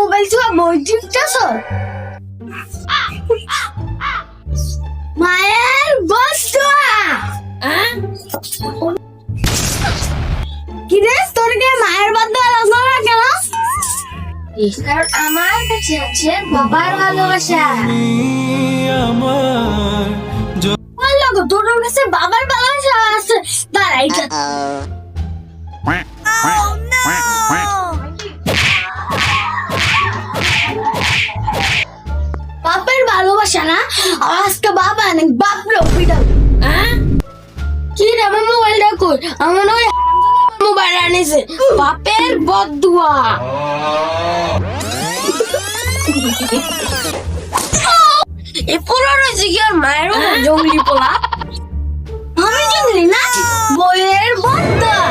mobile চুয়া বই টিপতেছ মায়ের বস্তুয়া কি রে তোর কে মায়ের বস্তুয়া লাগা কেন কারণ আমার কাছে আছে বাবার ভালোবাসা বললো গো তোর কাছে বাবার ভালোবাসা আছে দাঁড়াই বাপের ভালোবাসা না আজকে বাবা না বাপ লোকটা কি রে আমার মোবাইলটা কই আমার ওই মোবাইল আনিছে বাপের বদদুয়া এ পোলা রয়েছে কি আর মায়ের জঙ্গলি পোলা আমি জঙ্গলি না বইয়ের বদদুয়া